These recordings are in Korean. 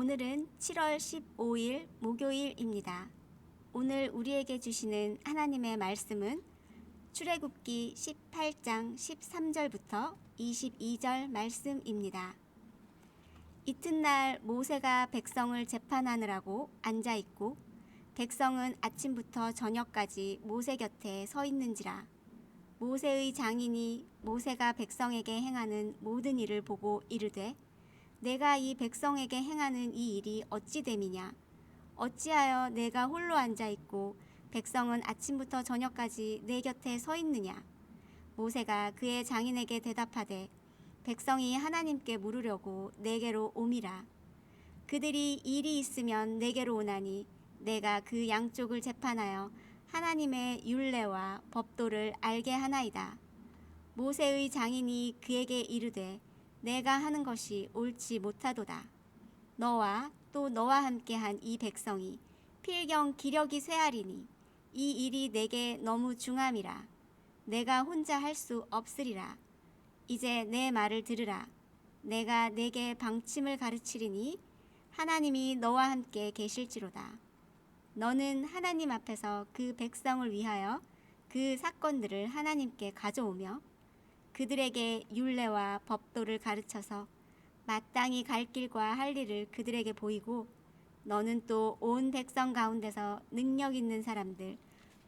오늘은 7월 15일 목요일입니다. 오늘 우리에게 주시는 하나님의 말씀은 출애굽기 18장 13절부터 22절 말씀입니다. 이튿날 모세가 백성을 재판하느라고 앉아있고 백성은 아침부터 저녁까지 모세 곁에 서 있는지라. 모세의 장인이 모세가 백성에게 행하는 모든 일을 보고 이르되 내가 이 백성에게 행하는 이 일이 어찌 됨이냐? 어찌하여 내가 홀로 앉아있고 백성은 아침부터 저녁까지 내 곁에 서 있느냐? 모세가 그의 장인에게 대답하되 백성이 하나님께 물으려고 내게로 오미라. 그들이 일이 있으면 내게로 오나니 내가 그 양쪽을 재판하여 하나님의 율례와 법도를 알게 하나이다. 모세의 장인이 그에게 이르되 내가 하는 것이 옳지 못하도다. 너와 또 너와 함께한 이 백성이 필경 기력이 쇠하리니 이 일이 내게 너무 중함이라. 내가 혼자 할 수 없으리라. 이제 내 말을 들으라. 내가 내게 방침을 가르치리니 하나님이 너와 함께 계실지로다. 너는 하나님 앞에서 그 백성을 위하여 그 사건들을 하나님께 가져오며 그들에게 율례와 법도를 가르쳐서 마땅히 갈 길과 할 일을 그들에게 보이고 너는 또 온 백성 가운데서 능력 있는 사람들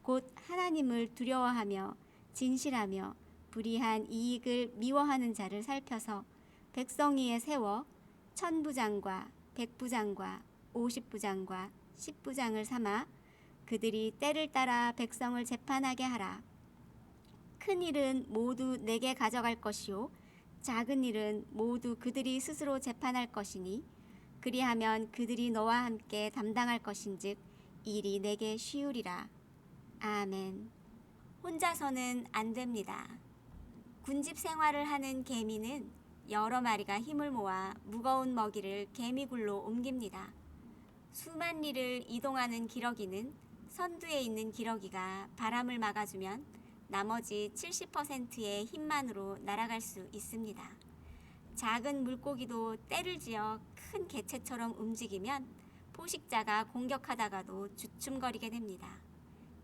곧 하나님을 두려워하며 진실하며 불의한 이익을 미워하는 자를 살펴서 백성 위에 세워 1000부장과 100부장과 50부장과 10부장을 삼아 그들이 때를 따라 백성을 재판하게 하라. 큰 일은 모두 내게 가져갈 것이요 작은 일은 모두 그들이 스스로 재판할 것이니 그리하면 그들이 너와 함께 담당할 것인즉 일이 내게 쉬우리라. 아멘. 혼자서는 안 됩니다. 군집 생활을 하는 개미는 여러 마리가 힘을 모아 무거운 먹이를 개미굴로 옮깁니다. 수만 리를 이동하는 기러기는 선두에 있는 기러기가 바람을 막아주면 나머지 70%의 힘만으로 날아갈 수 있습니다. 작은 물고기도 떼를 지어 큰 개체처럼 움직이면 포식자가 공격하다가도 주춤거리게 됩니다.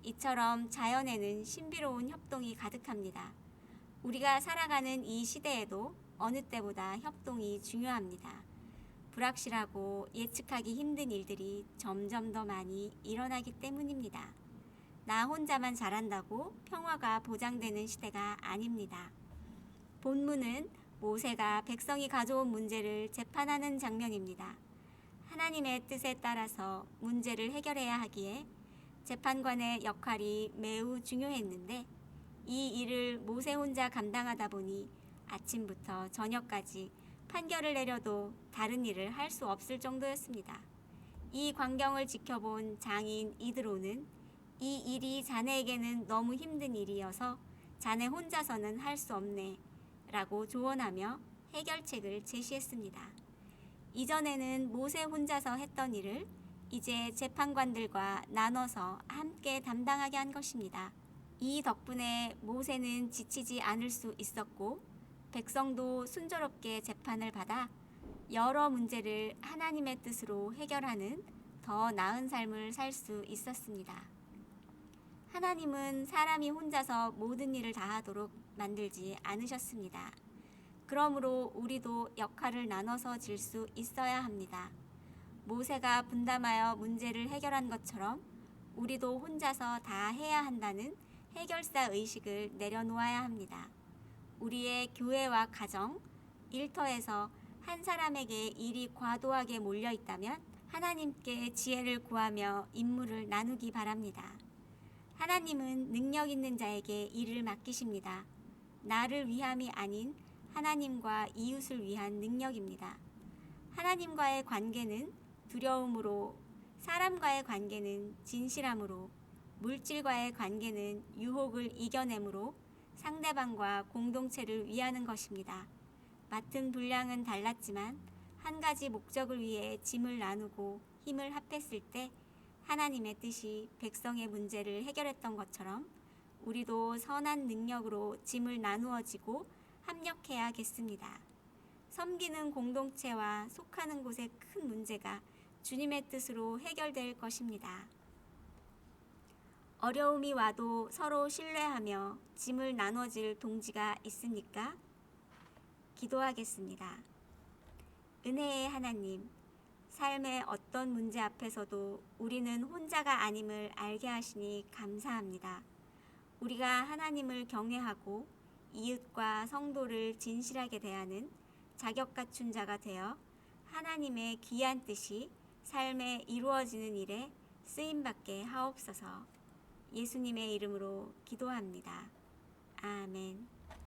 이처럼 자연에는 신비로운 협동이 가득합니다. 우리가 살아가는 이 시대에도 어느 때보다 협동이 중요합니다. 불확실하고 예측하기 힘든 일들이 점점 더 많이 일어나기 때문입니다. 나 혼자만 잘한다고 평화가 보장되는 시대가 아닙니다. 본문은 모세가 백성이 가져온 문제를 재판하는 장면입니다. 하나님의 뜻에 따라서 문제를 해결해야 하기에 재판관의 역할이 매우 중요했는데 이 일을 모세 혼자 감당하다 보니 아침부터 저녁까지 판결을 내려도 다른 일을 할 수 없을 정도였습니다. 이 광경을 지켜본 장인 이드로는 이 일이 자네에게는 너무 힘든 일이어서 자네 혼자서는 할 수 없네 라고 조언하며 해결책을 제시했습니다. 이전에는 모세 혼자서 했던 일을 이제 재판관들과 나눠서 함께 담당하게 한 것입니다. 이 덕분에 모세는 지치지 않을 수 있었고 백성도 순조롭게 재판을 받아 여러 문제를 하나님의 뜻으로 해결하는 더 나은 삶을 살 수 있었습니다. 하나님은 사람이 혼자서 모든 일을 다 하도록 만들지 않으셨습니다. 그러므로 우리도 역할을 나눠서 질 수 있어야 합니다. 모세가 분담하여 문제를 해결한 것처럼 우리도 혼자서 다 해야 한다는 해결사 의식을 내려놓아야 합니다. 우리의 교회와 가정, 일터에서 한 사람에게 일이 과도하게 몰려 있다면 하나님께 지혜를 구하며 임무를 나누기 바랍니다. 하나님은 능력 있는 자에게 일을 맡기십니다. 나를 위함이 아닌 하나님과 이웃을 위한 능력입니다. 하나님과의 관계는 두려움으로, 사람과의 관계는 진실함으로, 물질과의 관계는 유혹을 이겨내므로 상대방과 공동체를 위하는 것입니다. 맡은 분량은 달랐지만 한 가지 목적을 위해 짐을 나누고 힘을 합했을 때 하나님의 뜻이 백성의 문제를 해결했던 것처럼 우리도 선한 능력으로 짐을 나누어지고 합력해야겠습니다. 섬기는 공동체와 속하는 곳의 큰 문제가 주님의 뜻으로 해결될 것입니다. 어려움이 와도 서로 신뢰하며 짐을 나눠질 동지가 있습니까? 기도하겠습니다. 은혜의 하나님, 삶의 어떤 문제 앞에서도 우리는 혼자가 아님을 알게 하시니 감사합니다. 우리가 하나님을 경외하고 이웃과 성도를 진실하게 대하는 자격 갖춘 자가 되어 하나님의 귀한 뜻이 삶에 이루어지는 일에 쓰임받게 하옵소서. 예수님의 이름으로 기도합니다. 아멘.